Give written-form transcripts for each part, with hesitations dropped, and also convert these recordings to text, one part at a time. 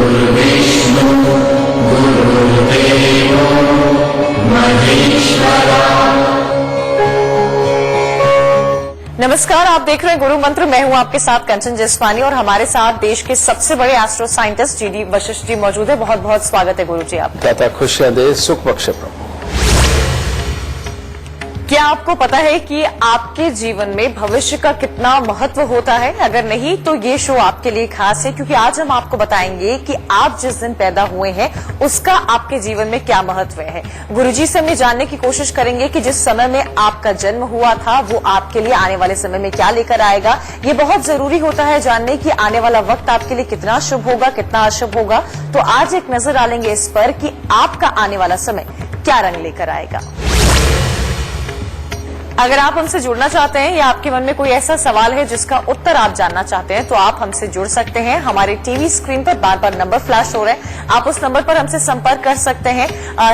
गुरुर्विष्णु गुरुर्देवो महेश्वरा। नमस्कार, आप देख रहे हैं गुरु मंत्र। मैं हूं आपके साथ कंचन जसवानी और हमारे साथ देश के सबसे बड़े astro scientist GD Vashishtha ji मौजूद है। बहुत बहुत स्वागत है गुरु जी आपका। दाता खुशियां दे, सुख बख्शे प्रभु। क्या आपको पता है कि आपके जीवन में भविष्य का कितना महत्व होता है? अगर नहीं तो ये शो आपके लिए खास है, क्योंकि आज हम आपको बताएंगे कि आप जिस दिन पैदा हुए हैं उसका आपके जीवन में क्या महत्व है। गुरुजी से हम ये जानने की कोशिश करेंगे कि जिस समय में आपका जन्म हुआ था वो आपके लिए आने वाले समय में क्या लेकर आएगा। ये बहुत जरूरी होता है जानने कि आने वाला वक्त आपके लिए कितना शुभ होगा, कितना अशुभ होगा। तो आज एक नजर डालेंगे इस पर कि आपका आने वाला समय क्या रंग लेकर आएगा। अगर आप हमसे जुड़ना चाहते हैं या आपके मन में कोई ऐसा सवाल है जिसका उत्तर आप जानना चाहते हैं तो आप हमसे जुड़ सकते हैं। हमारे टीवी स्क्रीन पर बार बार नंबर फ्लैश हो रहे हैं, आप उस नंबर पर हमसे संपर्क कर सकते हैं।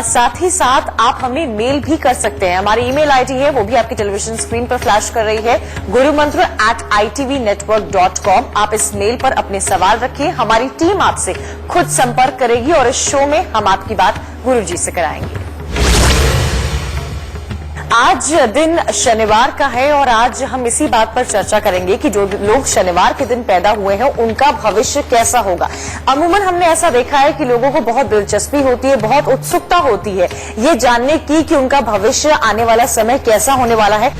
साथ ही साथ आप हमें मेल भी कर सकते हैं। हमारी ईमेल आईडी है, वो भी आपकी टेलीविजन स्क्रीन पर फ्लैश कर रही है, gurumantra@itvnetwork.com। आप इस मेल पर अपने सवाल रखिए, हमारी टीम आपसे खुद संपर्क करेगी और इस शो में हम आपकी बात गुरुजी से कराएंगे। आज दिन शनिवार का है और आज हम इसी बात पर चर्चा करेंगे कि जो लोग शनिवार के दिन पैदा हुए हैं उनका भविष्य कैसा होगा। अमूमन हमने ऐसा देखा है कि लोगों को बहुत दिलचस्पी होती है, बहुत उत्सुकता होती है ये जानने की कि उनका भविष्य आने वाला समय कैसा होने वाला है।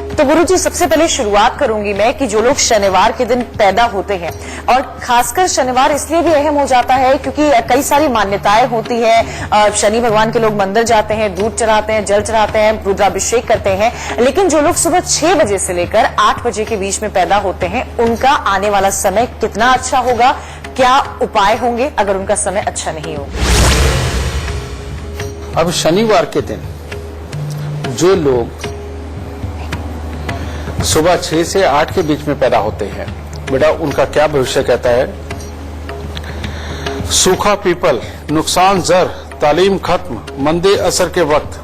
तो गुरुजी, सबसे पहले शुरुआत करूंगी मैं कि जो लोग शनिवार के दिन पैदा होते हैं, और खासकर शनिवार इसलिए भी अहम हो जाता है क्योंकि कई सारी मान्यताएं होती है। शनि भगवान के लोग मंदिर जाते हैं, दूध चढ़ाते हैं, जल चढ़ाते हैं, रुद्राभिषेक करते हैं। लेकिन जो लोग सुबह 6 बजे से लेकर 8 बजे के बीच में पैदा होते हैं उनका आने वाला समय कितना अच्छा होगा, क्या उपाय होंगे अगर उनका समय अच्छा नहीं हो। अब शनिवार के दिन जो लोग सुबह 6 से 8 के बीच में पैदा होते हैं, बेटा उनका क्या भविष्य कहता है। सूखा पीपल, नुकसान जर, तालीम खत्म, मंदे असर के वक्त,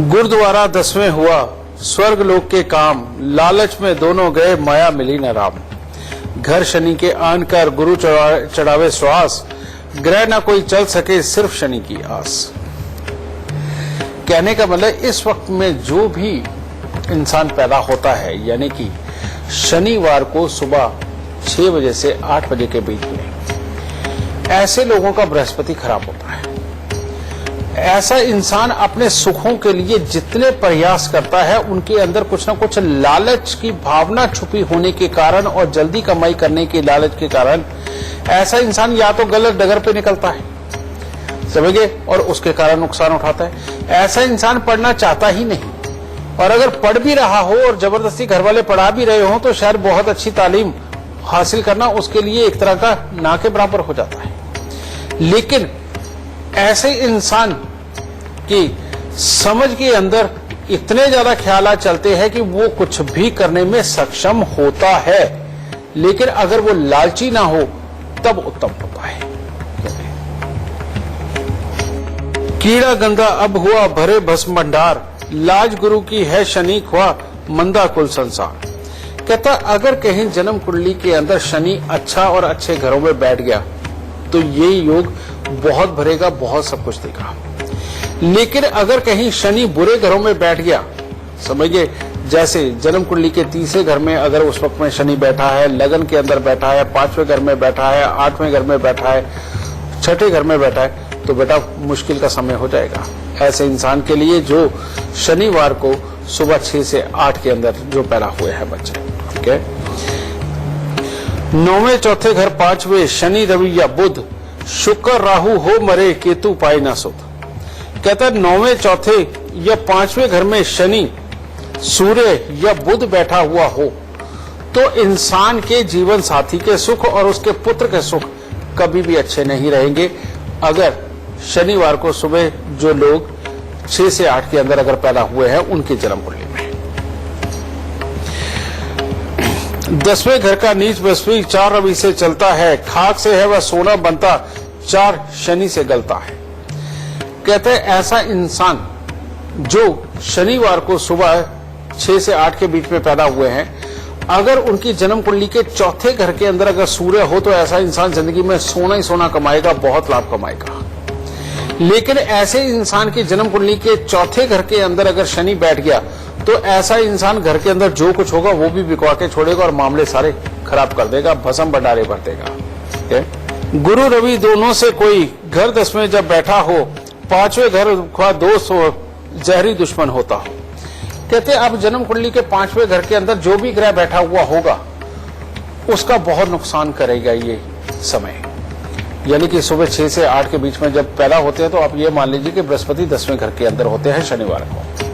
गुरुद्वारा 10वें हुआ, स्वर्ग लोक के काम, लालच में दोनों गए, माया मिली न राम। घर शनि के आन कर, गुरु चढ़ावे श्वास, ग्रह न कोई चल सके, सिर्फ शनि की आस। कहने का मतलब इस वक्त में जो भी इंसान पैदा होता है, यानी कि शनिवार को सुबह 6 बजे से 8 बजे के बीच में, ऐसे लोगों का बृहस्पति खराब होता है। ऐसा इंसान अपने सुखों के लिए जितने प्रयास करता है उनके अंदर कुछ ना कुछ लालच की भावना छुपी होने के कारण और जल्दी कमाई करने के लालच के कारण ऐसा इंसान या तो गलत डगर पे निकलता है, समझिए, और उसके कारण नुकसान उठाता है। ऐसा इंसान पढ़ना चाहता ही नहीं, और अगर पढ़ भी रहा हो और जबरदस्ती घर वाले पढ़ा भी रहे हो तो शायद बहुत अच्छी तालीम हासिल करना उसके लिए एक तरह का ना के बराबर हो जाता है। लेकिन ऐसे इंसान की समझ के अंदर इतने ज्यादा ख्यालात चलते हैं कि वो कुछ भी करने में सक्षम होता है, लेकिन अगर वो लालची ना हो तब उत्तम होता है। कीड़ा गंदा अब हुआ भरे भस्म भंडार, लाज गुरु की है शनि ख्वा, मंदा कुल संसार। कहता अगर कहीं जन्म कुंडली के अंदर शनि अच्छा और अच्छे घरों में बैठ गया तो ये योग बहुत भरेगा, बहुत सब कुछ देगा। लेकिन अगर कहीं शनि बुरे घरों में बैठ गया, समझिए जैसे जन्म कुंडली के 30वें घर में अगर उस वक्त में शनि बैठा है, लगन के अंदर बैठा है, 5वें घर में बैठा है, 8वें घर में बैठा है, 6ठे घर में बैठा है, तो बेटा मुश्किल का समय हो जाएगा ऐसे इंसान के लिए जो शनिवार को सुबह 6 से 8 के अंदर जो पैदा हुए हैं बच्चे। ठीक है। 9वें चौथे घर 5वें शनि रवि या बुध, शुक्र राहु हो मरे, केतु पाई ना सुध। कहता है 9वें चौथे या 5वें घर में शनि सूर्य या बुध बैठा हुआ हो तो इंसान के जीवन साथी के सुख और उसके पुत्र के सुख कभी भी अच्छे नहीं रहेंगे। अगर शनिवार को सुबह जो लोग 6 से 8 के अंदर अगर पैदा हुए हैं उनकी जन्म कुंडली में। 10वें घर का नीच बृहस्पति 4 रवि से चलता है, खाक से है वह सोना बनता, 4 शनि से गलता है। कहते हैं ऐसा इंसान जो शनिवार को सुबह 6 से 8 के बीच में पैदा हुए हैं अगर उनकी जन्म कुंडली के चौथे घर के अंदर अगर सूर्य हो तो ऐसा इंसान जिंदगी में सोना ही सोना कमाएगा, बहुत लाभ कमाएगा। लेकिन ऐसे इंसान की जन्म कुंडली के चौथे घर के अंदर अगर शनि बैठ गया तो ऐसा इंसान घर के अंदर जो कुछ होगा वो भी बिकवा के छोड़ेगा और मामले सारे खराब कर देगा, भस्म भंडारे भर देगा। गुरु रवि दोनों से कोई घर 10 में जब बैठा हो, 5वें घर का दोस्त हो, जहरी दुश्मन होता हो। कहते हैं अब जन्म कुंडली के 5वें घर के अंदर जो भी ग्रह बैठा हुआ होगा उसका बहुत नुकसान करेगा ये समय। यानी कि सुबह 6 से 8 के बीच में जब पैदा होते हैं तो आप ये मान लीजिए कि बृहस्पति 10वें घर के अंदर होते हैं शनिवार को।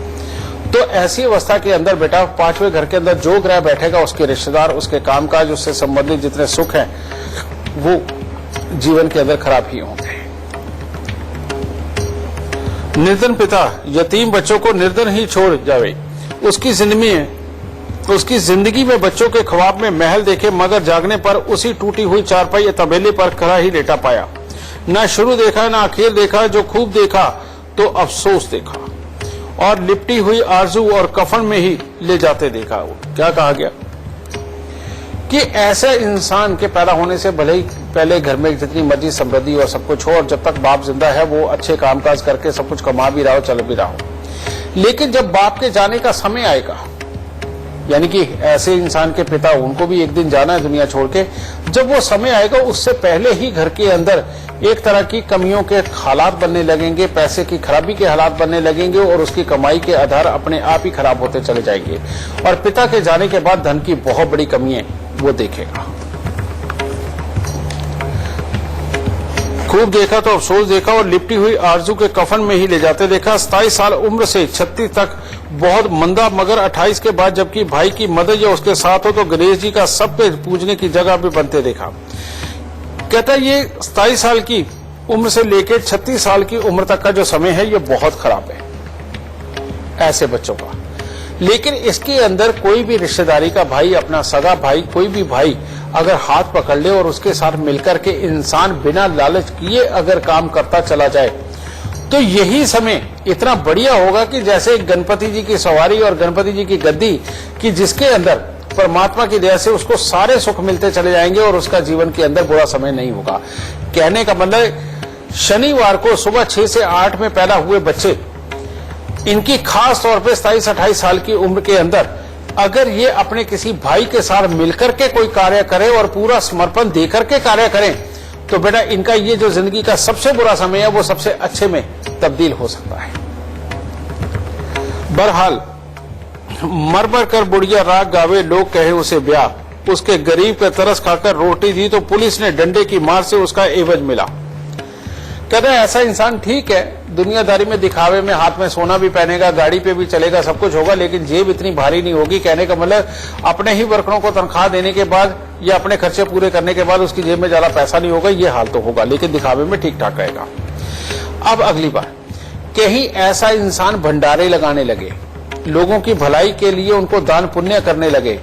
तो ऐसी अवस्था के अंदर बेटा 5वें घर के अंदर जो ग्रह बैठेगा उसके रिश्तेदार, उसके कामकाज, उससे संबंधित जितने सुख हैं वो जीवन के अंदर खराब ही होंगे। निर्धन पिता यतीम बच्चों को निर्धन ही छोड़ जावे, उसकी जिंदगी में बच्चों के ख्वाब में महल देखे मगर जागने पर उसी टूटी हुई चारपाई या तबेले पर खड़ा ही लेटा पाया। न शुरू देखा न आखिर देखा, जो खूब देखा तो अफसोस देखा, और लिपटी हुई आरजू और कफन में ही ले जाते देखा। क्या कहा गया कि ऐसे इंसान के पैदा होने से भले ही पहले घर में जितनी मर्जी समृद्धि और सब कुछ हो, और जब तक बाप जिंदा है वो अच्छे कामकाज करके सब कुछ कमा भी रहा हो, चल भी रहा हो, लेकिन जब बाप के जाने का समय आएगा, यानी कि ऐसे इंसान के पिता उनको भी एक दिन जाना है दुनिया छोड़ के, जब वो समय आएगा उससे पहले ही घर के अंदर एक तरह की कमियों के हालात बनने लगेंगे, पैसे की खराबी के हालात बनने लगेंगे और उसकी कमाई के आधार अपने आप ही खराब होते चले जाएंगे। और पिता के जाने के बाद धन की बहुत बड़ी कमी है वो देखेगा। खूब देखा तो अफसोस देखा, और लिपटी हुई आरजू के कफन में ही ले जाते देखा। 27 साल उम्र से 36 तक बहुत मंदा, मगर 28 के बाद जबकि भाई की मदद या उसके साथ हो तो गणेश जी का सब पे पूजने की जगह भी बनते देखा। कहता है ये 27 साल की उम्र से लेकर 36 साल की उम्र तक का जो समय है ये बहुत खराब है ऐसे बच्चों का। लेकिन इसके अंदर कोई भी रिश्तेदारी का भाई, अपना सगा भाई, कोई भी भाई अगर हाथ पकड़ ले और उसके साथ मिलकर के इंसान बिना लालच किए अगर काम करता चला जाए तो यही समय इतना बढ़िया होगा कि जैसे गणपति जी की सवारी और गणपति जी की गद्दी कि जिसके अंदर परमात्मा की दया से उसको सारे सुख मिलते चले जाएंगे और उसका जीवन के अंदर बुरा समय नहीं होगा। कहने का मतलब शनिवार को सुबह 6 से 8 में पैदा हुए बच्चे, इनकी खास तौर पे 27-28 साल की उम्र के अंदर अगर ये अपने किसी भाई के साथ मिलकर के कोई कार्य करें और पूरा समर्पण देकर के कार्य करें तो बेटा इनका ये जो जिंदगी का सबसे बुरा समय है वो सबसे अच्छे में तब्दील हो सकता है। बहरहाल मर मर कर बुढ़िया राग गावे, लोग कहे उसे ब्याह, उसके गरीब के तरस खाकर रोटी दी तो पुलिस ने डंडे की मार से उसका एवज मिला। कहते हैं ऐसा इंसान ठीक है, दुनियादारी में दिखावे में हाथ में सोना भी पहनेगा, गाड़ी पे भी चलेगा, सब कुछ होगा, लेकिन जेब इतनी भारी नहीं होगी। कहने का मतलब अपने ही वर्करों को तनख्वाह देने के बाद या अपने खर्चे पूरे करने के बाद उसकी जेब में ज्यादा पैसा नहीं होगा, ये हाल तो होगा, लेकिन दिखावे में ठीक ठाक रहेगा। अब अगली बार कहीं ऐसा इंसान भंडारे लगाने लगे, लोगों की भलाई के लिए उनको दान पुण्य करने लगे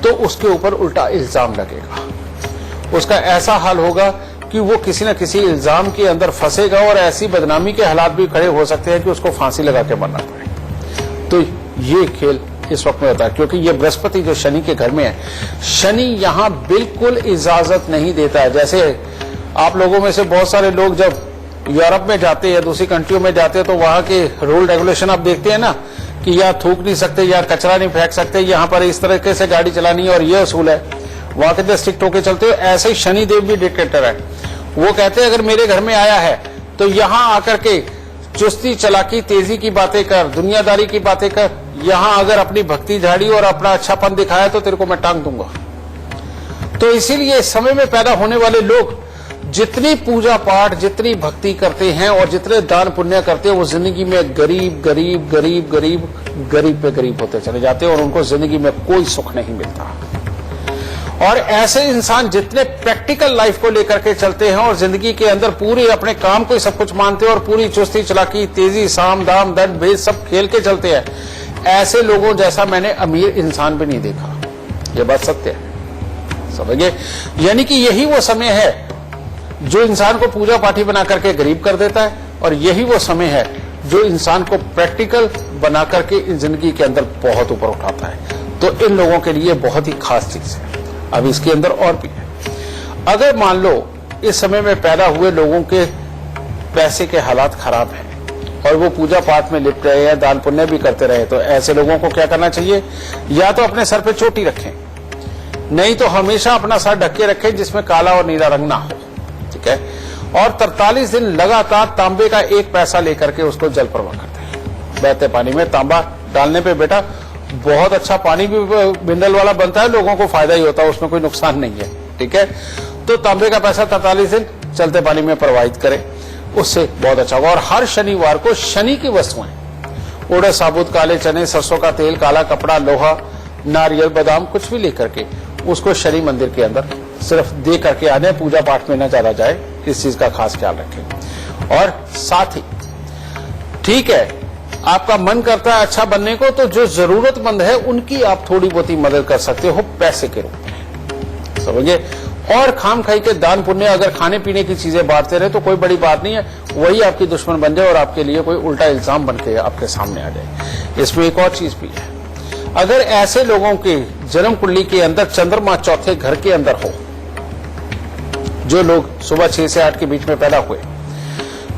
तो उसके ऊपर उल्टा इल्जाम लगेगा। उसका ऐसा हाल होगा कि वो किसी न किसी इल्जाम के अंदर फंसेगा और ऐसी बदनामी के हालात भी खड़े हो सकते हैं कि उसको फांसी लगा के मरना पड़े। तो ये खेल इस वक्त में होता है क्योंकि ये बृहस्पति जो शनि के घर में है, शनि यहाँ बिल्कुल इजाजत नहीं देता है। जैसे आप लोगों में से बहुत सारे लोग जब यूरोप में जाते हैं, दूसरी कंट्रियों में जाते हैं तो वहां के रूल रेगुलेशन आप देखते हैं ना कि यहाँ थूक नहीं सकते, यहाँ कचरा नहीं फेंक सकते, यहाँ पर इस तरीके से गाड़ी चलानी है और ये असूल है, वहां के अंदर स्ट्रिक्ट होकर चलते हो। ऐसे ही शनिदेव भी डिक्टेटर है। वो कहते हैं अगर मेरे घर में आया है तो यहाँ आकर के चुस्ती चालाकी तेजी की बातें कर, दुनियादारी की बातें कर, यहाँ अगर अपनी भक्ति झाड़ी और अपना अच्छापन दिखाया तो तेरे को मैं टांग दूंगा। तो इसीलिए इस समय में पैदा होने वाले लोग जितनी पूजा पाठ, जितनी भक्ति करते हैं और जितने दान पुण्य करते हैं वो जिंदगी में गरीब गरीब गरीब गरीब गरीब पे गरीब होते चले जाते हैं और उनको जिंदगी में कोई सुख नहीं मिलता। और ऐसे इंसान जितने प्रैक्टिकल लाइफ को लेकर के चलते हैं और जिंदगी के अंदर पूरे अपने काम को ही सब कुछ मानते हैं और पूरी चुस्ती चालाकी तेजी साम दाम दंड भेद सब खेल के चलते हैं, ऐसे लोगों जैसा मैंने अमीर इंसान भी नहीं देखा। ये बात सत्य है, समझिए। यानी कि यही वो समय है जो इंसान को पूजा पाठी बना करके गरीब कर देता है और यही वो समय है जो इंसान को प्रैक्टिकल बना करके जिंदगी के अंदर बहुत ऊपर उठाता है। तो इन लोगों के लिए बहुत ही खास चीज है। अब इसके अंदर और भी है। अगर मान लो इस समय में पैदा हुए लोगों के पैसे के हालात खराब हैं और वो पूजा पाठ में लिप्त रहे हैं, दान पुण्य भी करते रहे, तो ऐसे लोगों को क्या करना चाहिए? या तो अपने सर पे चोटी रखें, नहीं तो हमेशा अपना सर ढक के रखें जिसमें काला और नीला रंग ना हो, ठीक है। और 43 दिन लगातार तांबे का 1 पैसा लेकर के उसको जल प्रवाह करते हैं। बहते पानी में तांबा डालने पे बेटा बहुत अच्छा पानी भी मिनरल वाला बनता है, लोगों को फायदा ही होता है, उसमें कोई नुकसान नहीं है, ठीक है। तो तांबे का पैसा 43 दिन चलते पानी में प्रवाहित करें, उससे बहुत अच्छा होगा। और हर शनिवार को शनि की वस्तुएं, उड़द, साबुत, काले चने, सरसों का तेल, काला कपड़ा, लोहा, नारियल, बादाम कुछ भी लेकर के उसको शनि मंदिर के अंदर सिर्फ दे करके आने, पूजा पाठ में न ज्यादा जाए, इस चीज का खास ख्याल रखें। और साथ ही ठीक है, आपका मन करता है अच्छा बनने को, तो जो जरूरतमंद है उनकी आप थोड़ी बहुत ही मदद कर सकते हो पैसे के रूप में, समझिए। और खाम खाई के दान पुण्य, अगर खाने पीने की चीजें बांटते रहे तो कोई बड़ी बात नहीं है, वही आपकी दुश्मन बन जाए और आपके लिए कोई उल्टा इल्जाम बन के आपके सामने आ जाए। इसमें एक और चीज भी है, अगर ऐसे लोगों के जन्म कुंडली के अंदर चंद्रमा चौथे घर के अंदर हो, जो लोग सुबह 6 से 8 के बीच में पैदा हुए,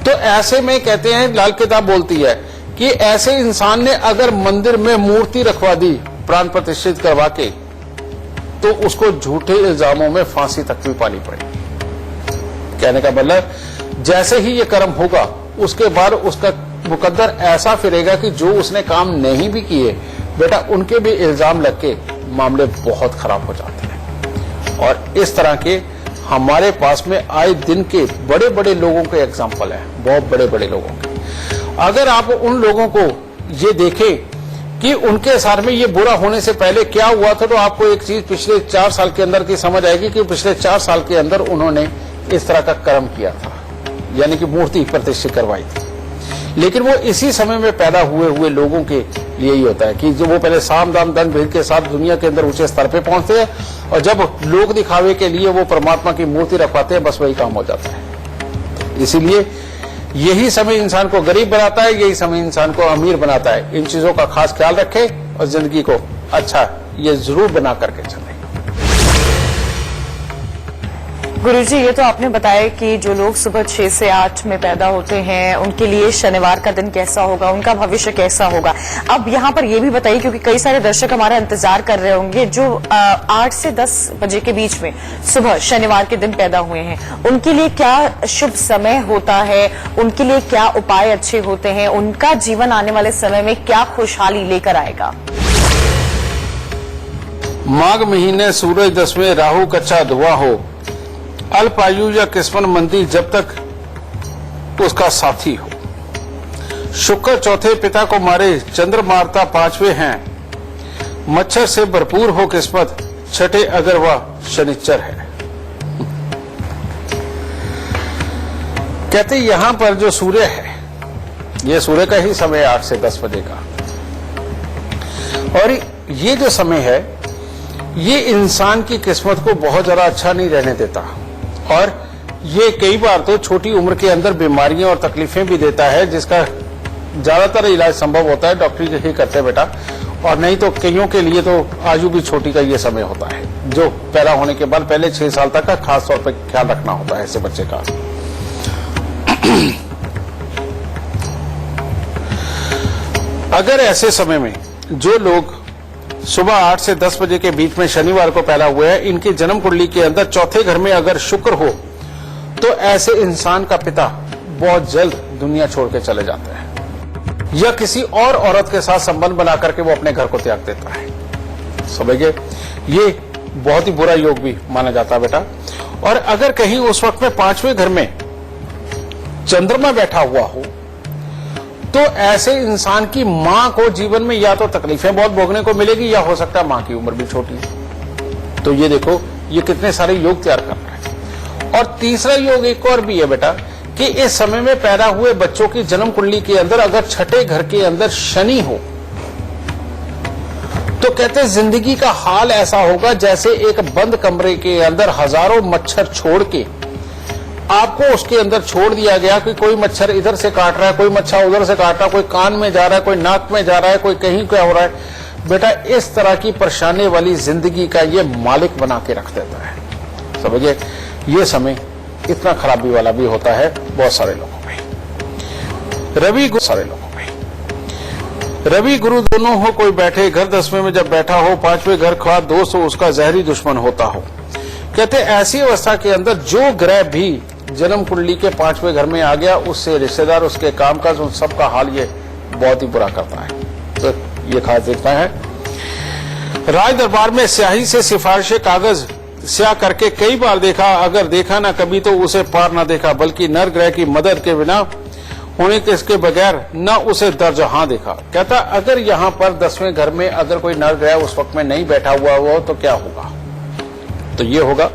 तो ऐसे में कहते हैं, लाल किताब बोलती है कि ऐसे इंसान ने अगर मंदिर में मूर्ति रखवा दी प्राण प्रतिष्ठित करवा के, तो उसको झूठे इल्जामों में फांसी तक भी पानी पड़ेगी। कहने का मतलब, जैसे ही ये कर्म होगा उसके बाद उसका मुकद्दर ऐसा फिरेगा कि जो उसने काम नहीं भी किए बेटा, उनके भी इल्जाम लग के मामले बहुत खराब हो जाते हैं। और इस तरह के हमारे पास में आए दिन के बड़े बड़े लोगों के एग्जाम्पल है, बहुत बड़े बड़े लोगों के। अगर आप उन लोगों को ये देखें कि उनके साथ में ये बुरा होने से पहले क्या हुआ था, तो आपको एक चीज पिछले 4 साल के अंदर की समझ आएगी कि पिछले 4 साल के अंदर उन्होंने इस तरह का कर्म किया था, यानी कि मूर्ति प्रतिष्ठित करवाई थी। लेकिन वो इसी समय में पैदा हुए लोगों के लिए ही होता है कि जो वो पहले साम दाम दंड भेद के साथ दुनिया के अंदर ऊंचे स्तर पे पहुंचते हैं, और जब लोग दिखावे के लिए वो परमात्मा की मूर्ति रखवाते हैं, बस वही काम हो जाता है। इसीलिए यही समय इंसान को गरीब बनाता है, यही समय इंसान को अमीर बनाता है। इन चीजों का खास ख्याल रखें और जिंदगी को अच्छा ये जरूर बना करके चलें। गुरुजी, ये तो आपने बताया कि जो लोग सुबह 6 से 8 में पैदा होते हैं उनके लिए शनिवार का दिन कैसा होगा, उनका भविष्य कैसा होगा। अब यहाँ पर ये भी बताइए, क्योंकि कई सारे दर्शक हमारा इंतजार कर रहे होंगे जो 8 से 10 बजे के बीच में सुबह शनिवार के दिन पैदा हुए हैं, उनके लिए क्या शुभ समय होता है, उनके लिए क्या उपाय अच्छे होते हैं, उनका जीवन आने वाले समय में क्या खुशहाली लेकर आएगा। माघ महीने सूरज 10वें, राहु कच्चा धुआं हो, अल्पायु या किस्मत मंदी जब तक उसका साथी हो, शुक्र चौथे पिता को मारे, चंद्र मारता 5वें हैं, मच्छर से भरपूर हो किस्मत, छठे अगर वह शनिचर है। कहते यहां पर जो सूर्य है, यह सूर्य का ही समय 8 से 10 बजे का, और ये जो समय है ये इंसान की किस्मत को बहुत ज्यादा अच्छा नहीं रहने देता, और ये कई बार तो छोटी उम्र के अंदर बीमारियां और तकलीफें भी देता है, जिसका ज्यादातर इलाज संभव होता है डॉक्टरी ही करते हैं बेटा, और नहीं तो कईयों के लिए तो आयु भी छोटी का ये समय होता है, जो पैदा होने के बाद पहले 6 साल तक का खास तौर पर ख्याल रखना होता है ऐसे बच्चे का। अगर ऐसे समय में जो लोग सुबह 8 से 10 बजे के बीच में शनिवार को पैदा हुए हैं, इनकी जन्म कुंडली के अंदर चौथे घर में अगर शुक्र हो, तो ऐसे इंसान का पिता बहुत जल्द दुनिया छोड़ के चले जाते हैं, या किसी और औरत के साथ संबंध बना करके वो अपने घर को त्याग देता है। समझिए, ये बहुत ही बुरा योग भी माना जाता है बेटा। और अगर कहीं उस वक्त में 5वें घर में चंद्रमा बैठा हुआ हो, तो ऐसे इंसान की मां को जीवन में या तो तकलीफें बहुत भोगने को मिलेगी, या हो सकता है मां की उम्र भी छोटी है। तो ये देखो, ये कितने सारे योग तैयार कर रहे हैं। और तीसरा योग एक और भी है बेटा, कि इस समय में पैदा हुए बच्चों की जन्म कुंडली के अंदर अगर छठे घर के अंदर शनि हो, तो कहते हैं जिंदगी का हाल ऐसा होगा जैसे एक बंद कमरे के अंदर हजारों मच्छर छोड़ के आपको उसके अंदर छोड़ दिया गया कि कोई मच्छर इधर से काट रहा है, कोई मच्छर उधर से काट रहा है, कोई कान में जा रहा है, कोई नाक में जा रहा है, कोई कहीं क्या हो रहा है। बेटा इस तरह की परेशानी वाली जिंदगी का ये मालिक बना के रख देता है। समझिए, ये समय इतना खराबी वाला भी होता है बहुत सारे लोगों में। रवि गुरु दोनों हो, कोई बैठे घर 10वें में जब बैठा हो, 5वें घर खड़ा दोस्त हो उसका जहरी दुश्मन होता हो। कहते ऐसी अवस्था के अंदर जो ग्रह भी जन्म कुंडली के 5वें घर में आ गया, उससे रिश्तेदार, उसके कामकाज, उन सबका हाल ये बहुत ही बुरा करता है। तो ये खास देखना है। राज दरबार में स्याही से सिफारिशें कागज स्याह करके कई बार देखा, अगर देखा ना कभी तो उसे पार ना देखा, बल्कि नर ग्रह की मदद के बिना होने के इसके बगैर न उसे दर्ज हाँ देखा। कहता अगर यहाँ पर 10वें घर में अगर कोई नर ग्रह उस वक्त में नहीं बैठा हुआ हो तो क्या होगा? तो ये होगा,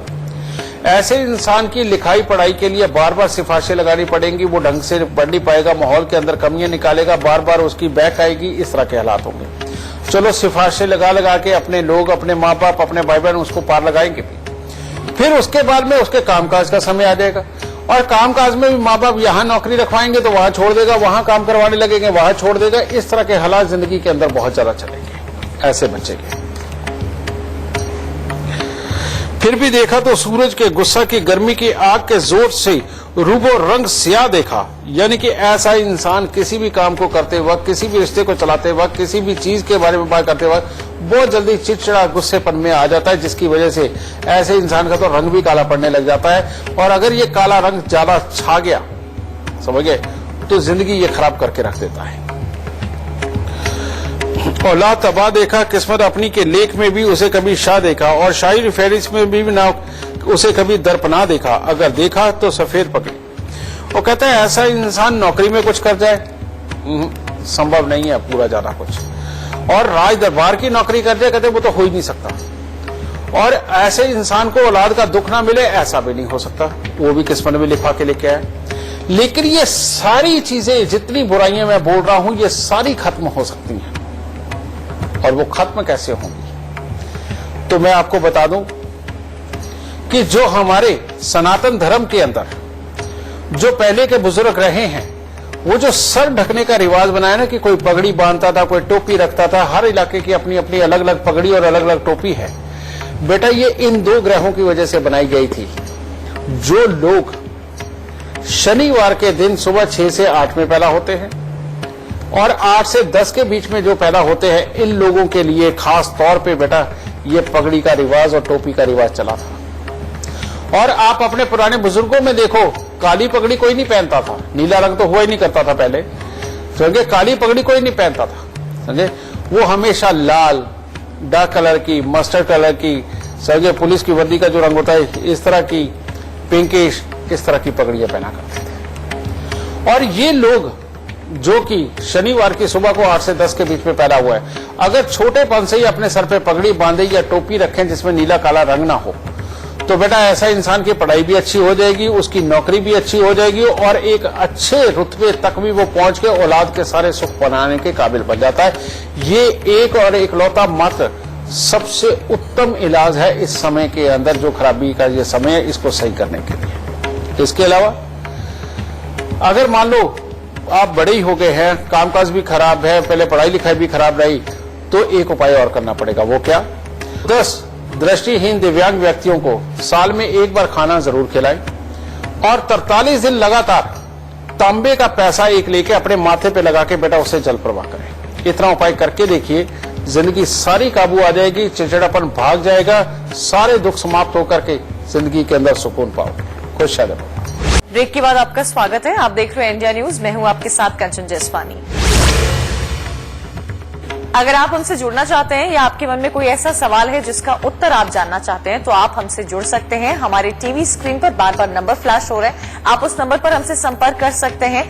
ऐसे इंसान की लिखाई पढ़ाई के लिए बार बार सिफारिशें लगानी पड़ेंगी, वो ढंग से पढ़ नहीं पाएगा, माहौल के अंदर कमियां निकालेगा, बार बार उसकी बैक आएगी, इस तरह के हालात होंगे। चलो सिफारिशें लगा लगा के अपने लोग, अपने माँ बाप, अपने भाई बहन उसको पार लगाएंगे भी। फिर उसके बाद में उसके कामकाज का समय आ जाएगा, और कामकाज में भी माँ बाप यहाँ नौकरी रखवाएंगे तो वहां छोड़ देगा, वहां काम करवाने लगेंगे वहां छोड़ देगा। इस तरह के हालात जिंदगी के अंदर बहुत ज्यादा चलेंगे ऐसे बच्चे के। फिर भी देखा तो सूरज के गुस्सा की गर्मी की आग के जोर से रूबो रंग स्याह देखा। यानी कि ऐसा इंसान किसी भी काम को करते वक्त, किसी भी रिश्ते को चलाते वक्त, किसी भी चीज के बारे में बात करते वक्त बहुत जल्दी चिड़चिड़ा गुस्सेपन में आ जाता है, जिसकी वजह से ऐसे इंसान का तो रंग भी काला पड़ने लग जाता है। और अगर ये काला रंग ज्यादा छा गया, समझ गए, तो जिंदगी ये खराब करके रख देता है। औलाद तबाह देखा, किस्मत अपनी के लेख में भी उसे कभी शाह देखा, और शाही फहरिस्त में भी ना उसे कभी दर्पना देखा, अगर देखा तो सफेद पकड़ी। वो कहता है ऐसा इंसान नौकरी में कुछ कर जाए, संभव नहीं है पूरा जाना कुछ, और राज दरबार की नौकरी कर जाए, कहते वो तो हो ही नहीं सकता। और ऐसे इंसान को औलाद का दुख ना मिले, ऐसा भी नहीं हो सकता, वो भी किस्मत में लिखा के लेके आए। लेकिन ये सारी चीजें, जितनी बुराइयां मैं बोल रहा हूं, ये सारी खत्म हो सकती हैं। और वो खत्म कैसे होंगी? तो मैं आपको बता दूं कि जो हमारे सनातन धर्म के अंदर जो पहले के बुजुर्ग रहे हैं, वो जो सर ढकने का रिवाज बनाया ना, कि कोई पगड़ी बांधता था, कोई टोपी रखता था, हर इलाके की अपनी अपनी अलग अलग पगड़ी और अलग अलग टोपी है। बेटा ये इन दो ग्रहों की वजह से बनाई गई थी। जो लोग शनिवार के दिन सुबह 6 से 8 में पैदा होते हैं और 8 से 10 के बीच में जो पैदा होते हैं, इन लोगों के लिए खास तौर पे बेटा ये पगड़ी का रिवाज और टोपी का रिवाज चला था। और आप अपने पुराने बुजुर्गों में देखो, काली पगड़ी कोई नहीं पहनता था, नीला रंग तो हुआ ही नहीं करता था पहले, समझे, काली पगड़ी कोई नहीं पहनता था, समझे, वो हमेशा लाल, डार्क कलर की, मस्टर्ड कलर की, समझे, पुलिस की वर्दी का जो रंग होता है इस तरह की, पिंकिश, इस तरह की पगड़ियां पहना करते थे। और ये लोग जो कि शनिवार की सुबह को 8 से 10 के बीच में पैदा हुआ है, अगर छोटेपन से ही अपने सर पे पगड़ी बांधे या टोपी रखें जिसमें नीला काला रंग ना हो, तो बेटा ऐसा इंसान की पढ़ाई भी अच्छी हो जाएगी, उसकी नौकरी भी अच्छी हो जाएगी, और एक अच्छे रुतबे तक भी वो पहुंच के औलाद के सारे सुख बनाने के काबिल बन जाता है। ये एक और इकलौता मात्र सबसे उत्तम इलाज है इस समय के अंदर, जो खराबी का ये समय है, इसको सही करने के लिए। इसके अलावा अगर मान लो आप बड़े ही हो गए हैं, कामकाज भी खराब है, पहले पढ़ाई लिखाई भी खराब रही, तो एक उपाय और करना पड़ेगा। वो क्या? 10 दृष्टिहीन दिव्यांग व्यक्तियों को साल में एक बार खाना जरूर खिलाएं, और 43 दिन लगातार तांबे का पैसा एक लेके अपने माथे पे लगा के बेटा उससे जल प्रवाह करें। इतना उपाय करके देखिए, जिंदगी सारी काबू आ जाएगी, चिड़चिड़ापन भाग जाएगा, सारे दुख समाप्त होकर के जिंदगी के अंदर सुकून पाओगे। खुश रहो। ब्रेक के बाद आपका स्वागत है। आप देख रहे हैं इंडिया न्यूज, मैं हूं आपके साथ कंचन जसवानी। अगर आप हमसे जुड़ना चाहते हैं या आपके मन में कोई ऐसा सवाल है जिसका उत्तर आप जानना चाहते हैं, तो आप हमसे जुड़ सकते हैं। हमारे टीवी स्क्रीन पर बार बार नंबर फ्लैश हो रहा है, आप उस नंबर पर हमसे संपर्क कर सकते हैं।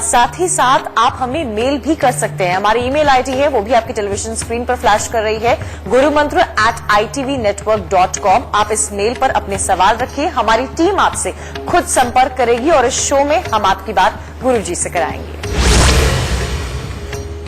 साथ ही साथ आप हमें मेल भी कर सकते हैं। हमारी ईमेल आईडी है, वो भी आपकी टेलीविजन स्क्रीन पर फ्लैश कर रही है, gurumantra@itvnetwork.com। आप इस मेल पर अपने सवाल रखिए, हमारी टीम आपसे खुद संपर्क करेगी और इस शो में हम आपकी बात गुरुजी से कराएंगे।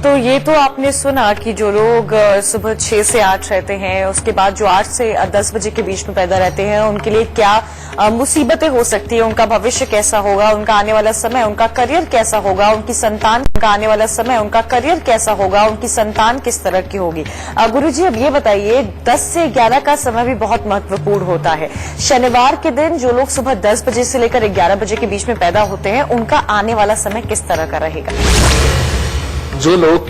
तो ये तो आपने सुना कि जो लोग सुबह 6 से 8 रहते हैं, उसके बाद जो 8 से 10 बजे के बीच में पैदा रहते हैं, उनके लिए क्या मुसीबतें हो सकती है, उनका भविष्य कैसा होगा, उनका आने वाला समय, उनका करियर कैसा होगा, उनकी संतान का आने वाला समय, उनका करियर कैसा होगा, उनकी संतान किस तरह की होगी। गुरुजी अब ये बताइए, 10 से 11 का समय भी बहुत महत्वपूर्ण होता है। शनिवार के दिन जो लोग सुबह 10 बजे से लेकर 11 बजे के बीच में पैदा होते हैं, उनका आने वाला समय किस तरह का रहेगा? जो लोग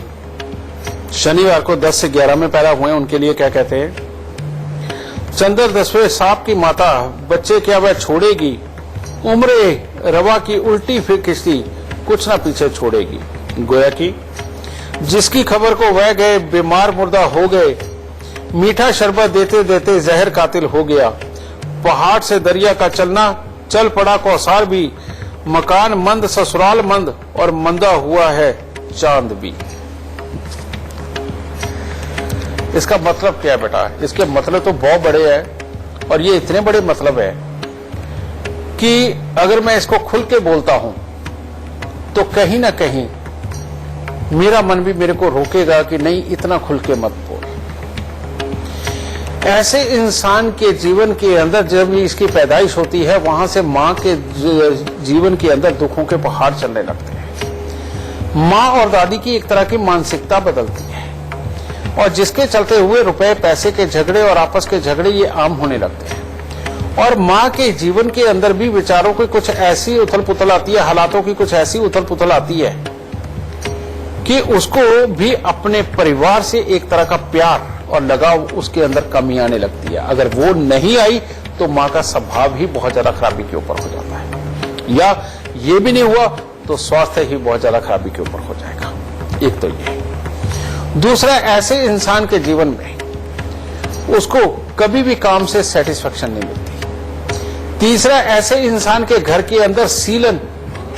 शनिवार को 10 से 11 में पैदा हुए हैं, उनके लिए क्या कहते हैं? चंद्र 10वें सांप की माता बच्चे क्या वह छोड़ेगी, उम्रे रवा की उल्टी फिर किश्ती कुछ ना पीछे छोड़ेगी। गोया कि जिसकी खबर को वह गए बीमार मुर्दा हो गए, मीठा शरबत देते देते जहर कातिल हो गया। पहाड़ से दरिया का चलना चल पड़ा कौसार भी, मकान मंद ससुराल मंद और मंदा हुआ है चांद भी। इसका मतलब क्या है बेटा? इसके मतलब तो बहुत बड़े हैं, और ये इतने बड़े मतलब है कि अगर मैं इसको खुल के बोलता हूं तो कहीं ना कहीं मेरा मन भी मेरे को रोकेगा कि नहीं, इतना खुल के मत बोल। ऐसे इंसान के जीवन के अंदर जब इसकी पैदाइश होती है, वहां से मां के जीवन के अंदर दुखों के पहाड़ चलने लगते हैं। मां और दादी की एक तरह की मानसिकता बदलती है, और जिसके चलते हुए रुपए पैसे के झगड़े और आपस के झगड़े ये आम होने लगते हैं। और मां के जीवन के अंदर भी विचारों की कुछ ऐसी उथल पुथल आती है, हालातों की कुछ ऐसी उथल पुथल आती है कि उसको भी अपने परिवार से एक तरह का प्यार और लगाव उसके अंदर कमी आने लगती है। अगर वो नहीं आई तो मां का स्वभाव ही बहुत ज्यादा खराबी के ऊपर हो जाता है, या ये भी नहीं हुआ तो स्वास्थ्य ही बहुत ज्यादा खराबी के ऊपर हो जाएगा। एक तो ये। दूसरा, ऐसे इंसान के जीवन में उसको कभी भी काम से सेटिस्फेक्शन नहीं मिलती। तीसरा, ऐसे इंसान के घर के अंदर सीलन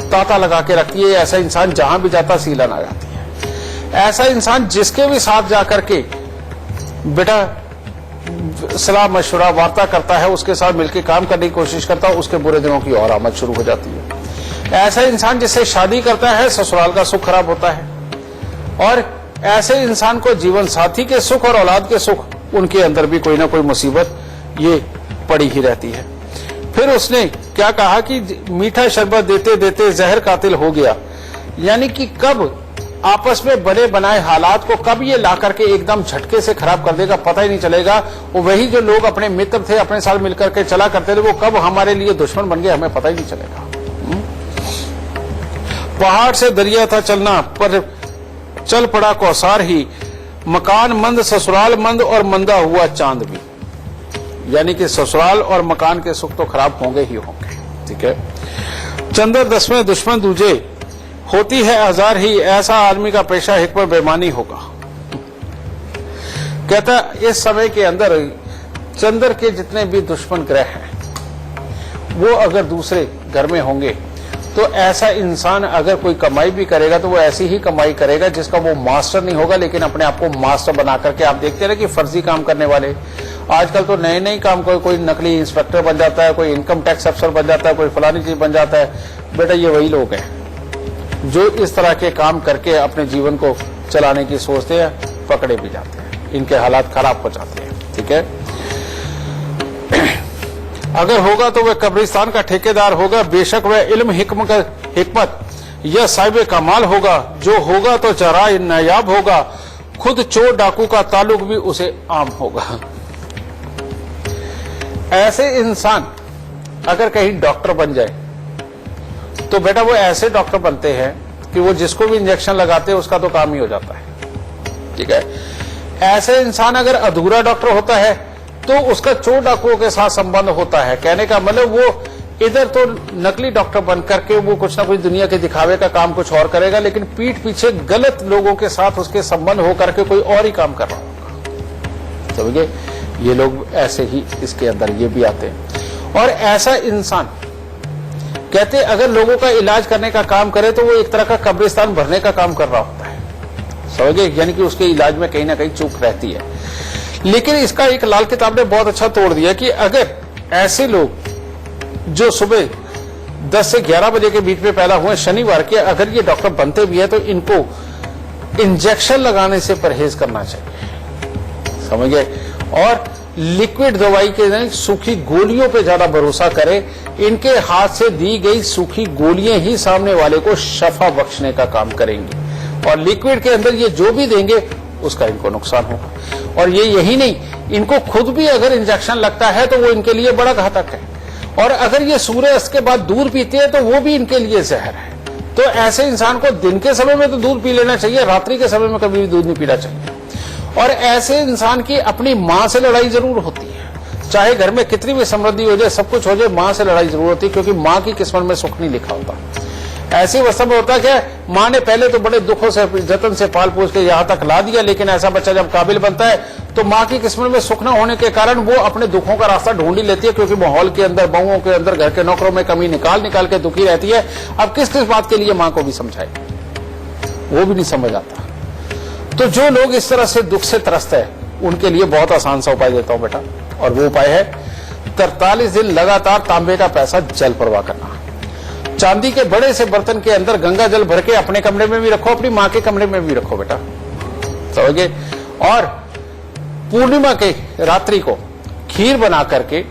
ताता लगा के रखती है। ऐसा इंसान जहां भी जाता सीलन आ जाती है। ऐसा इंसान जिसके भी साथ जाकर के बेटा सलाह मशवरा वार्ता करता है, उसके साथ मिलकर काम करने की कोशिश करता है, उसके बुरे दिनों की और आमद शुरू हो जाती है। ऐसा इंसान जिससे शादी करता है, ससुराल का सुख खराब होता है। और ऐसे इंसान को जीवन साथी के सुख और औलाद के सुख, उनके अंदर भी कोई ना कोई मुसीबत ये पड़ी ही रहती है। फिर उसने क्या कहा कि मीठा शरबत देते देते जहर कातिल हो गया, यानी कि कब आपस में बने बनाए हालात को कब ये ला करके एकदम झटके से खराब कर देगा, पता ही नहीं चलेगा। वो वही जो लोग अपने मित्र थे, अपने साथ मिलकर के चला करते थे, वो कब हमारे लिए दुश्मन बन गए, हमें पता ही नहीं चलेगा। पहाड़ से दरिया था चलना पर चल पड़ा कौसार ही, मकान मंद ससुराल मंद और मंदा हुआ चांद भी। यानी कि ससुराल और मकान के सुख तो खराब होंगे ही होंगे। ठीक है। चंद्र 10वें दुश्मन दूजे, होती है आजार ही, ऐसा आदमी का पेशा हिकमत बेईमानी होगा। कहता इस समय के अंदर चंद्र के जितने भी दुश्मन ग्रह हैं, वो अगर दूसरे घर में होंगे तो ऐसा इंसान अगर कोई कमाई भी करेगा तो वो ऐसी ही कमाई करेगा जिसका वो मास्टर नहीं होगा, लेकिन अपने आप को मास्टर बना करके। आप देखते हैं कि फर्जी काम करने वाले आजकल तो नए नए काम, कोई नकली इंस्पेक्टर बन जाता है, कोई इनकम टैक्स अफसर बन जाता है, कोई फलानी चीज बन जाता है। बेटा ये वही लोग हैं जो इस तरह के काम करके अपने जीवन को चलाने की सोचते हैं, पकड़े भी जाते हैं, इनके हालात खराब हो जाते हैं। ठीक है। अगर होगा तो वह कब्रिस्तान का ठेकेदार होगा, बेशक वह इल्म हिकमत यह साहिब कमाल होगा। जो होगा तो जरा नायाब होगा, खुद चोर डाकू का ताल्लुक भी उसे आम होगा। ऐसे इंसान अगर कहीं डॉक्टर बन जाए तो बेटा वो ऐसे डॉक्टर बनते हैं कि वो जिसको भी इंजेक्शन लगाते हैं उसका तो काम ही हो जाता है। ठीक है। ऐसे इंसान अगर अधूरा डॉक्टर होता है तो उसका चोर डाकुओं के साथ संबंध होता है। कहने का मतलब वो इधर तो नकली डॉक्टर बन करके वो कुछ ना कुछ दुनिया के दिखावे का काम कुछ और करेगा, लेकिन पीठ पीछे गलत लोगों के साथ उसके संबंध हो करके कोई और ही काम कर रहा होगा। समझे? ये लोग ऐसे ही इसके अंदर ये भी आते हैं। और ऐसा इंसान कहते अगर लोगों का इलाज करने का काम करे तो वो एक तरह का कब्रिस्तान भरने का काम कर रहा होता है। समझे? यानी कि उसके इलाज में कहीं ना कहीं चूक रहती है। लेकिन इसका एक लाल किताब ने बहुत अच्छा तोड़ दिया कि अगर ऐसे लोग जो सुबह 10 से 11 बजे के बीच में पैदा हुए शनिवार के, अगर ये डॉक्टर बनते भी है तो इनको इंजेक्शन लगाने से परहेज करना चाहिए, समझ गए। और लिक्विड दवाई के नहीं, सूखी गोलियों पे ज्यादा भरोसा करें। इनके हाथ से दी गई सूखी गोलियां ही सामने वाले को शफा बख्शने का काम करेंगी, और लिक्विड के अंदर ये जो भी देंगे उसका इनको नुकसान होगा। और ये यही नहीं, इनको खुद भी अगर इंजेक्शन लगता है तो वो इनके लिए बड़ा घातक है, और अगर ये सूर्यास्त के बाद दूध पीते हैं तो वो भी इनके लिए जहर है। तो ऐसे इंसान को दिन के समय में तो दूध पी लेना चाहिए, रात्रि के समय में कभी भी दूध नहीं पीना चाहिए। और ऐसे इंसान की अपनी मां से लड़ाई जरूर होती है, चाहे घर में कितनी भी समृद्धि हो जाए, सब कुछ हो जाए, मां से लड़ाई जरूर होती है, क्योंकि मां की किस्मत में सुख नहीं लिखा होता। ऐसी अवस्था में होता क्या, मां ने पहले तो बड़े दुखों से जतन से पाल पोस के यहां तक ला दिया, लेकिन ऐसा बच्चा जब काबिल बनता है तो मां की किस्मत में सुख न होने के कारण वो अपने दुखों का रास्ता ढूंढ ही लेती है, क्योंकि माहौल के अंदर, बहुओं के अंदर, घर के नौकरों में कमी निकाल निकाल के दुखी रहती है। अब किस किस बात के लिए मां को भी समझाए, वो भी नहीं समझ आता। तो जो लोग इस तरह से दुख से त्रस्त है उनके लिए बहुत आसान सा उपाय देता हूं बेटा, और वो उपाय है 43 दिन लगातार तांबे का पैसा जल प्रवाह करना। चांदी के बड़े से बर्तन के अंदर गंगा जल भर के अपने कमरे में भी रखो, अपनी मां के कमरे में भी रखो बेटा, समझे। और पूर्णिमा के रात्रि को खीर बना करके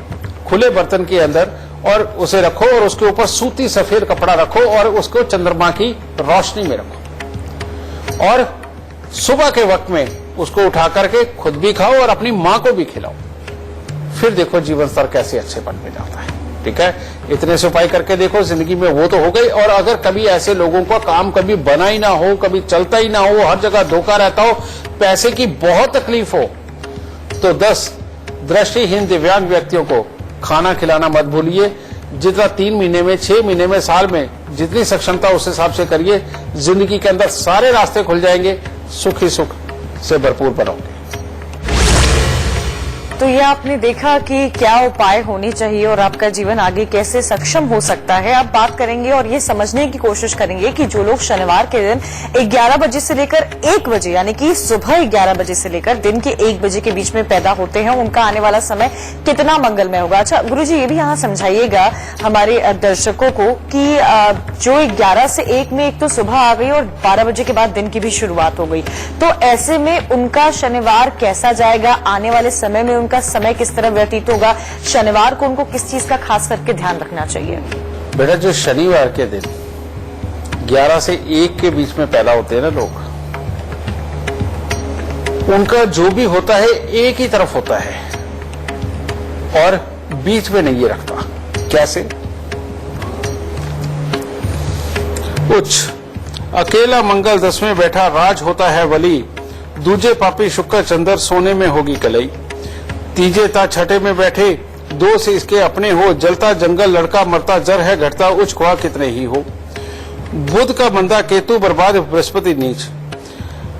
खुले बर्तन के अंदर और उसे रखो, और उसके ऊपर सूती सफेद कपड़ा रखो, और उसको चंद्रमा की रोशनी में रखो, और सुबह के वक्त में उसको उठा करके खुद भी खाओ और अपनी मां को भी खिलाओ। फिर देखो जीवन स्तर कैसे अच्छे बन में जाता है, ठीक है। इतने से उपाय करके देखो, जिंदगी में वो तो हो गई। और अगर कभी ऐसे लोगों का काम कभी बना ही ना हो, कभी चलता ही ना हो, हर जगह धोखा रहता हो, पैसे की बहुत तकलीफ हो, तो 10 दृष्टिहीन दिव्यांग व्यक्तियों को खाना खिलाना मत भूलिए। जितना 3 महीने में, 6 महीने में, साल में जितनी सक्षमता उस हिसाब से करिए, जिंदगी के अंदर सारे रास्ते खुल जाएंगे, सुख ही सुख से भरपूर बनोगे। तो ये आपने देखा कि क्या उपाय होने चाहिए और आपका जीवन आगे कैसे सक्षम हो सकता है। अब बात करेंगे और ये समझने की कोशिश करेंगे कि जो लोग शनिवार के दिन 11 बजे से लेकर 1 बजे, यानी कि सुबह 11 बजे से लेकर दिन के 1 बजे के बीच में पैदा होते हैं, उनका आने वाला समय कितना मंगलमय होगा। अच्छा गुरुजी, ये भी यहाँ समझाइएगा हमारे दर्शकों को कि जो 11 से 1 में एक तो सुबह आ गई और 12 बजे के बाद दिन की भी शुरुआत हो गई, तो ऐसे में उनका शनिवार कैसा जाएगा, आने वाले समय में उनका समय किस तरह व्यतीत होगा, शनिवार को उनको किस चीज का खास करके ध्यान रखना चाहिए? बेटा, जो शनिवार के दिन 11 से 1 के बीच में पैदा होते हैं ना लोग, उनका जो भी होता है एक ही तरफ होता है और बीच में नहीं रखता। कैसे? उच्च अकेला मंगल 10 में बैठा राज होता है वली, दूजे पापी शुक्र चंद्र सोने में होगी कलई, तीजे ता छठे में बैठे 2 से इसके अपने हो, जलता जंगल लड़का मरता जर है घटता उच्च ख्वाह कितने ही हो, बुध का मंदा केतु बर्बाद बृहस्पति नीच,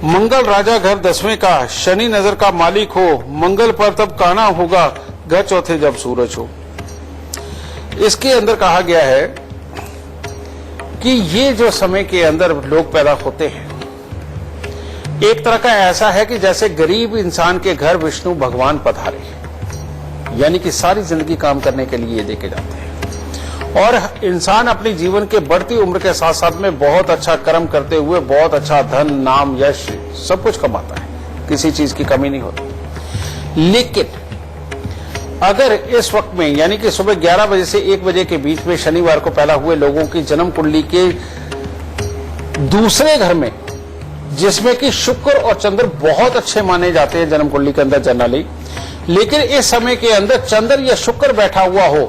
मंगल राजा घर 10वें का शनि नजर का मालिक हो, मंगल पर तब काना होगा घर चौथे जब सूरज हो। इसके अंदर कहा गया है कि ये जो समय के अंदर लोग पैदा होते हैं, एक तरह का ऐसा है कि जैसे गरीब इंसान के घर विष्णु भगवान पधारे, यानी कि सारी जिंदगी काम करने के लिए देके जाते हैं, और इंसान अपने जीवन के बढ़ती उम्र के साथ साथ में बहुत अच्छा कर्म करते हुए बहुत अच्छा धन, नाम, यश सब कुछ कमाता है, किसी चीज की कमी नहीं होती। लेकिन अगर इस वक्त में, यानी कि सुबह 11 बजे से 1 बजे के बीच में शनिवार को पैदा हुए लोगों की जन्म कुंडली के दूसरे घर में, जिसमें कि शुक्र और चंद्र बहुत अच्छे माने जाते हैं जन्म कुंडली के अंदर जनरली, लेकिन इस समय के अंदर चंद्र या शुक्र बैठा हुआ हो,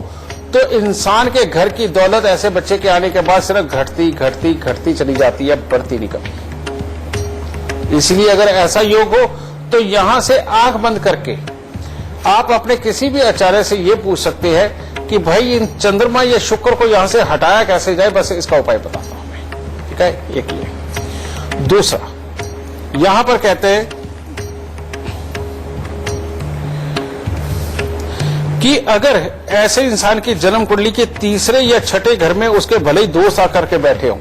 तो इंसान के घर की दौलत ऐसे बच्चे के आने के बाद सिर्फ घटती घटती घटती चली जाती है, बढ़ती नहीं कभी। इसलिए अगर ऐसा योग हो तो यहां से आंख बंद करके आप अपने किसी भी आचार्य से ये पूछ सकते हैं कि भाई इन चंद्रमा या शुक्र को यहां से हटाया कैसे जाए, बस इसका उपाय बताता हूं मैं, ठीक है। एक ये। दूसरा, यहां पर कहते हैं कि अगर ऐसे इंसान की जन्म कुंडली के तीसरे या छठे घर में उसके भले ही दोस्त आकर के बैठे हों,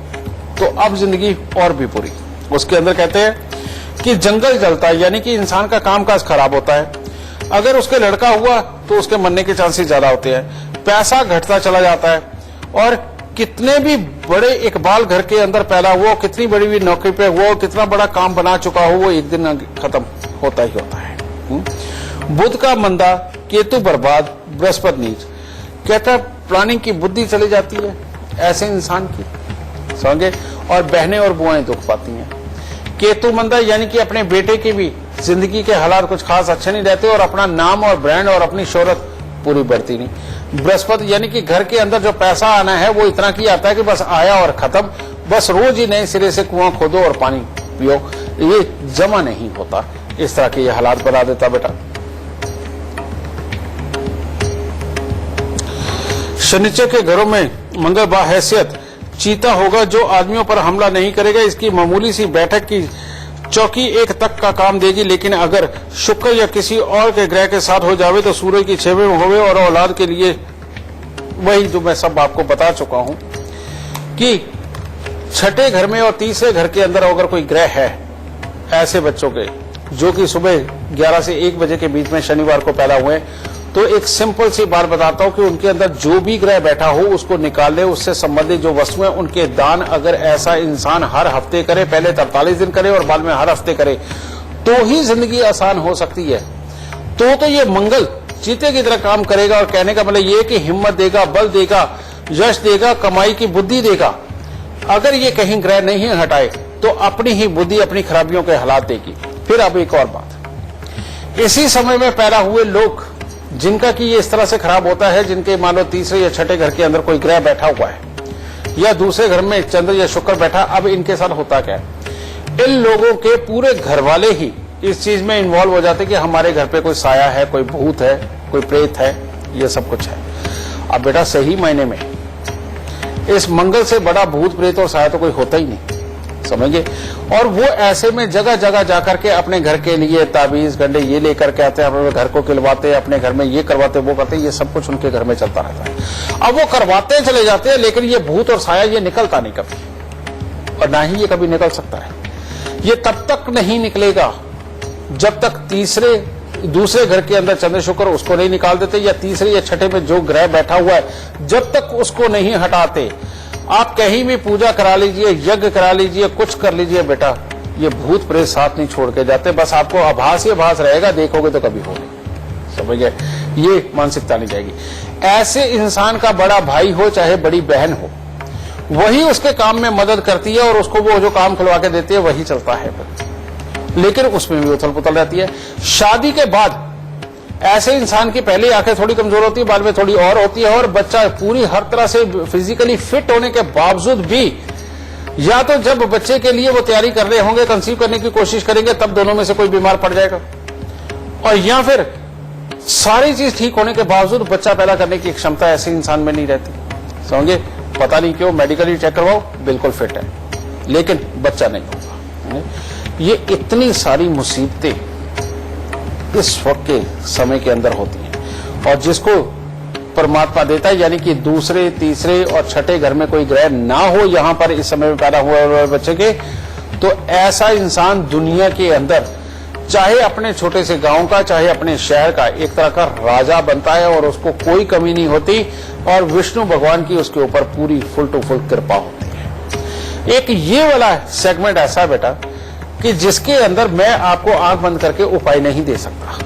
तो अब जिंदगी और भी बुरी। उसके अंदर कहते हैं कि जंगल जलता है, यानी कि इंसान का कामकाज खराब होता है। अगर उसके लड़का हुआ तो उसके मरने के चांसेस ज्यादा होते हैं, पैसा घटता चला जाता है, और कितने भी बड़े इकबाल घर के अंदर पैदा हुआ, कितनी बड़ी भी नौकरी पे हुआ, कितना बड़ा काम बना चुका हो, वो एक दिन खत्म होता ही होता है। बुध का मंदा, केतु बर्बाद, बृहस्पति नीच। कहता प्लानिंग की बुद्धि चली जाती है ऐसे इंसान की, समझे, और बहनें और बुआएं दुख पाती हैं। केतु मंदा यानी कि अपने बेटे की भी जिंदगी के हालात कुछ खास अच्छे नहीं रहते और अपना नाम और ब्रांड और अपनी शोहरत पूरी बढ़ती नहीं। बृहस्पति यानी कि घर के अंदर जो पैसा आना है वो इतना की आता है कि बस आया और खत्म, बस रोज ही नए सिरे से कुआं खोदो और पानी पियो, ये जमा नहीं होता। इस तरह के ये हालात बना देता बेटा। शनिचर के घरों में मंगल बाहैसियत चीता होगा जो आदमियों पर हमला नहीं करेगा। इसकी मामूली सी बैठक की चौकी एक तक का काम देगी, लेकिन अगर शुक्र या किसी और के ग्रह के साथ हो जावे तो सूर्य की 6वें में होवे और औलाद के लिए वही जो मैं सब आपको बता चुका हूं कि छठे घर में और तीसरे घर के अंदर अगर कोई ग्रह है ऐसे बच्चों के जो कि सुबह 11 से 1 बजे के बीच में शनिवार को पैदा हुए, तो एक सिंपल सी बात बताता हूं कि उनके अंदर जो भी ग्रह बैठा हो उसको निकाल ले। उससे संबंधित जो वस्तुएं उनके दान अगर ऐसा इंसान हर हफ्ते करे, पहले 43 दिन करे और बाद में हर हफ्ते करे, तो ही जिंदगी आसान हो सकती है। तो ये मंगल चीते की तरह काम करेगा और कहने का मतलब ये कि हिम्मत देगा, बल देगा, यश देगा, कमाई की बुद्धि देगा। अगर ये कहीं ग्रह नहीं हटाए तो अपनी ही बुद्धि अपनी खराबियों के हालात देगी। फिर अब एक और बात, इसी समय में पैदा हुए लोग जिनका कि ये इस तरह से खराब होता है, जिनके मान लो तीसरे या छठे घर के अंदर कोई ग्रह बैठा हुआ है या दूसरे घर में चंद्र या शुक्र बैठा, अब इनके साथ होता क्या है, इन लोगों के पूरे घर वाले ही इस चीज में इन्वॉल्व हो जाते कि हमारे घर पे कोई साया है, कोई भूत है, कोई प्रेत है, ये सब कुछ है। अब बेटा सही मायने में इस मंगल से बड़ा भूत प्रेत और साया तो कोई होता ही नहीं, समझिए। और वो ऐसे में जगह जगह जाकर के अपने घर के लिए ताबीज गंडे ये लेकर के आते हैं, अपने घर को खिलवाते, अपने घर में ये करवाते, वो करते, ये सब कुछ उनके घर में चलता रहता है। अब वो करवाते चले जाते हैं, लेकिन ये भूत और साया ये निकलता नहीं कभी, और ना ही ये कभी निकल सकता है। ये तब तक नहीं निकलेगा जब तक दूसरे घर के अंदर चंद्र शुक्र उसको नहीं निकाल देते, या तीसरे या छठे में जो ग्रह बैठा हुआ है जब तक उसको नहीं हटाते। आप कहीं भी पूजा करा लीजिए, यज्ञ करा लीजिए, कुछ कर लीजिए बेटा, ये भूत प्रेत साथ नहीं छोड़ के जाते। बस आपको आभास ही आभास रहेगा, देखोगे तो कभी हो नहीं, समझ गए। ये मानसिकता नहीं जाएगी। ऐसे इंसान का बड़ा भाई हो चाहे बड़ी बहन हो, वही उसके काम में मदद करती है और उसको वो जो काम खुलवा के देती है वही चलता है, लेकिन उसमें भी उथल पुथल रहती है। शादी के बाद ऐसे इंसान की पहली आंखें थोड़ी कमजोर होती है, बाद में थोड़ी और होती है, और बच्चा पूरी हर तरह से फिजिकली फिट होने के बावजूद भी या तो जब बच्चे के लिए वो तैयारी कर रहे होंगे, कंसीव करने की कोशिश करेंगे, तब दोनों में से कोई बीमार पड़ जाएगा, और या फिर सारी चीज ठीक होने के बावजूद बच्चा पैदा करने की क्षमता ऐसे इंसान में नहीं रहती। समझे, पता नहीं क्यों, मेडिकली चेक करवाओ, बिल्कुल फिट है, लेकिन बच्चा नहीं होगा। ये इतनी सारी मुसीबतें इस वक्त के समय के अंदर होती हैं, और जिसको परमात्मा देता है, यानी कि दूसरे, तीसरे और छठे घर में कोई ग्रह ना हो यहाँ पर इस समय में पैदा हुआ बच्चे के, तो ऐसा इंसान दुनिया के अंदर चाहे अपने छोटे से गांव का, चाहे अपने शहर का, एक तरह का राजा बनता है और उसको कोई कमी नहीं होती, और विष्णु भगवान की उसके ऊपर पूरी फुल टू फुल कृपा होती है। एक ये वाला सेगमेंट ऐसा है बेटा कि जिसके अंदर मैं आपको आंख बंद करके उपाय नहीं दे सकता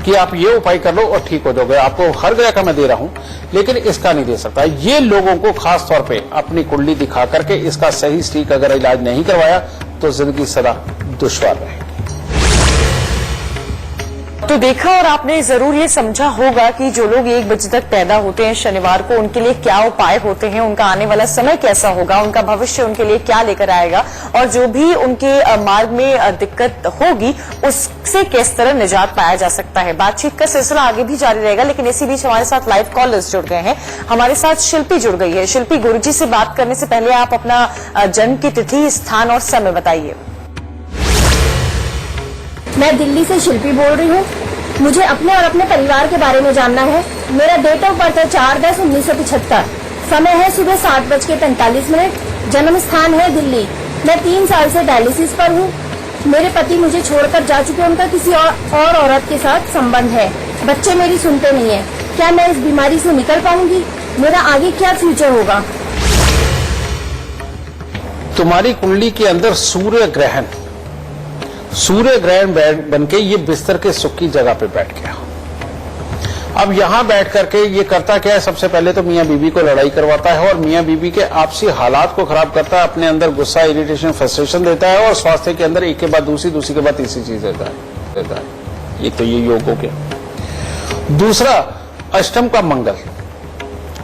कि आप ये उपाय कर लो और ठीक हो जाओगे। आपको हर ग्रह का मैं दे रहा हूं, लेकिन इसका नहीं दे सकता। ये लोगों को खास तौर पे अपनी कुंडली दिखा करके इसका सही ठीक अगर इलाज नहीं करवाया तो जिंदगी सदा दुश्वार रहेगी। तो देखा और आपने जरूर ये समझा होगा कि जो लोग 1 बजे तक पैदा होते हैं शनिवार को, उनके लिए क्या उपाय होते हैं, उनका आने वाला समय कैसा होगा, उनका भविष्य उनके लिए क्या लेकर आएगा, और जो भी उनके मार्ग में दिक्कत होगी उससे किस तरह निजात पाया जा सकता है। बातचीत का सिलसिला आगे भी जारी रहेगा, लेकिन इसी बीच हमारे साथ लाइव कॉलर्स जुड़ गए हैं। हमारे साथ शिल्पी जुड़ गई है। शिल्पी, गुरुजी से बात करने से पहले आप अपना जन्म की तिथि, स्थान और समय बताइए। मैं दिल्ली से शिल्पी बोल रही हूँ। मुझे अपने और अपने परिवार के बारे में जानना है। मेरा डेट ऑफ बर्थ है 4/10/1975। समय है सुबह 7:45। जन्म स्थान है दिल्ली। मैं 3 साल से डायलिसिस पर हूँ। मेरे पति मुझे छोड़कर जा चुके, उनका किसी और औरत के साथ संबंध है। बच्चे मेरी सुनते नहीं है। क्या मैं इस बीमारी से निकल पाऊंगी? मेरा आगे क्या फ्यूचर होगा? तुम्हारी कुंडली के अंदर सूर्य ग्रहण बन के ये बिस्तर के सुख की जगह पे बैठ गया। अब यहां बैठ करके ये करता क्या है, सबसे पहले तो मियां बीबी को लड़ाई करवाता है और मियां बीबी के आपसी हालात को खराब करता है, अपने अंदर गुस्सा, इरिटेशन, फ्रस्ट्रेशन देता है और स्वास्थ्य के अंदर एक के बाद दूसरी के बाद तीसरी चीज देता है। ये तो ये योग हो गया। दूसरा, अष्टम का मंगल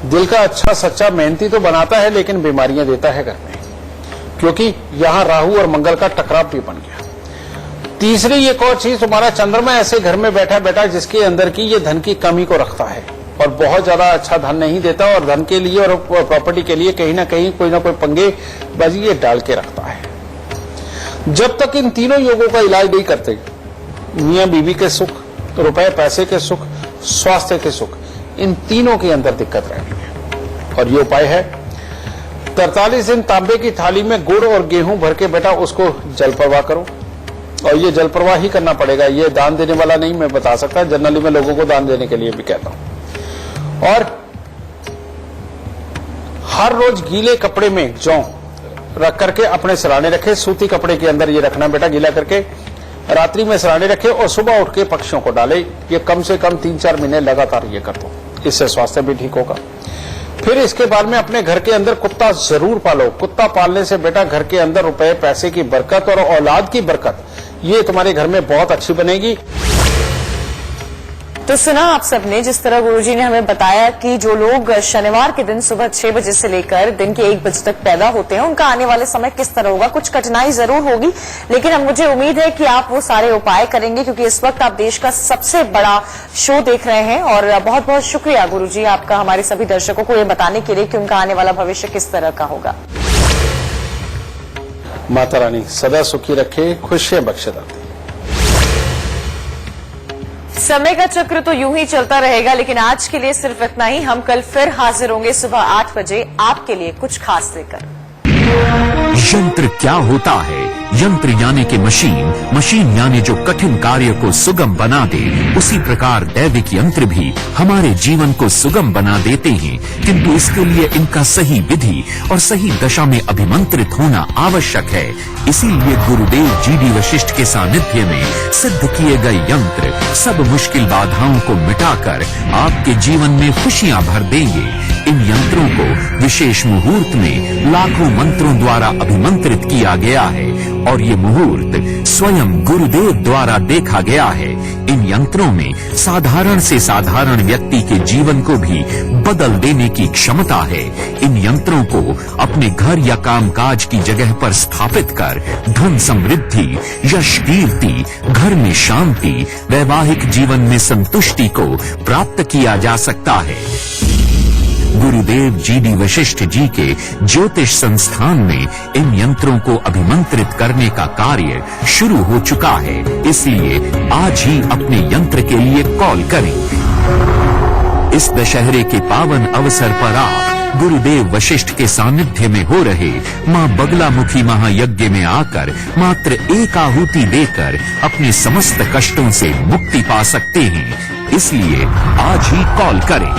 दिल का अच्छा सच्चा मेहनती तो बनाता है लेकिन बीमारियां देता है घर में, क्योंकि यहां राहु और मंगल का टकराव भी बन गया। तीसरी एक और चीज, तुम्हारा चंद्रमा ऐसे घर में बैठा जिसके अंदर की ये धन की कमी को रखता है और बहुत ज्यादा अच्छा धन नहीं देता और धन के लिए और प्रॉपर्टी के लिए कहीं ना कोई पंगे बाजी ये डाल के रखता है। जब तक इन तीनों योगों का इलाज नहीं करते, मियां बीवी के सुख, रुपए पैसे के सुख, स्वास्थ्य के सुख, इन तीनों के अंदर दिक्कत रहनी है। और ये उपाय है, 43 दिन तांबे की थाली में गुड़ और गेहूं भर के बेटा उसको जल प्रवाह करो। और ये जल प्रवाह ही करना पड़ेगा, ये दान देने वाला नहीं मैं बता सकता, जनरली मैं लोगों को दान देने के लिए भी कहता हूं। और हर रोज गीले कपड़े में जौ रख करके अपने सिराने रखे, सूती कपड़े के अंदर ये रखना बेटा गीला करके, रात्रि में सिराने रखे और सुबह उठ के पक्षियों को डाले। ये कम से कम 3-4 महीने लगातार ये कर दो, इससे स्वास्थ्य भी ठीक होगा। फिर इसके बाद में अपने घर के अंदर कुत्ता जरूर पालो। कुत्ता पालने से बेटा घर के अंदर रुपए पैसे की बरकत और औलाद की बरकत ये तुम्हारे घर में बहुत अच्छी बनेगी। तो सुना आप सबने जिस तरह गुरुजी ने हमें बताया कि जो लोग शनिवार के दिन सुबह 6 बजे से लेकर दिन के 1 बजे तक पैदा होते हैं, उनका आने वाले समय किस तरह होगा। कुछ कठिनाई जरूर होगी, लेकिन अब मुझे उम्मीद है कि आप वो सारे उपाय करेंगे, क्योंकि इस वक्त आप देश का सबसे बड़ा शो देख रहे हैं। और बहुत बहुत शुक्रिया गुरुजी आपका हमारे सभी दर्शकों को ये बताने के लिए कि उनका आने वाला भविष्य किस तरह का होगा। माता रानी सदा सुखी रखे, खुशियां बख्शे दाती। समय का चक्र तो यूं ही चलता रहेगा, लेकिन आज के लिए सिर्फ इतना ही। हम कल फिर हाजिर होंगे सुबह 8 बजे आपके लिए कुछ खास लेकर। यंत्र क्या होता है? यंत्र यानी कि मशीन यानी जो कठिन कार्य को सुगम बना दे। उसी प्रकार दैविक यंत्र भी हमारे जीवन को सुगम बना देते हैं, किंतु इसके लिए इनका सही विधि और सही दशा में अभिमंत्रित होना आवश्यक है। इसीलिए गुरुदेव GD वशिष्ठ के सानिध्य में सिद्ध किए गए यंत्र सब मुश्किल बाधाओं को मिटाकर आपके जीवन में खुशियां भर देंगे। इन यंत्रों को विशेष मुहूर्त में लाखों मंत्रों द्वारा अभिमंत्रित किया गया है और ये मुहूर्त स्वयं गुरुदेव द्वारा देखा गया है। इन यंत्रों में साधारण से साधारण व्यक्ति के जीवन को भी बदल देने की क्षमता है। इन यंत्रों को अपने घर या कामकाज की जगह पर स्थापित कर धन समृद्धि, यश कीर्ति, घर में शांति, वैवाहिक जीवन में संतुष्टि को प्राप्त किया जा सकता है। गुरुदेव GD वशिष्ठ जी के ज्योतिष संस्थान में इन यंत्रों को अभिमंत्रित करने का कार्य शुरू हो चुका है। इसलिए आज ही अपने यंत्र के लिए कॉल करें। इस दशहरे के पावन अवसर पर आप गुरुदेव वशिष्ठ के सानिध्य में हो रहे मां बगलामुखी महायज्ञ में आकर मात्र एक आहुति देकर अपने समस्त कष्टों से मुक्ति पा सकते हैं। इसलिए आज ही कॉल करें।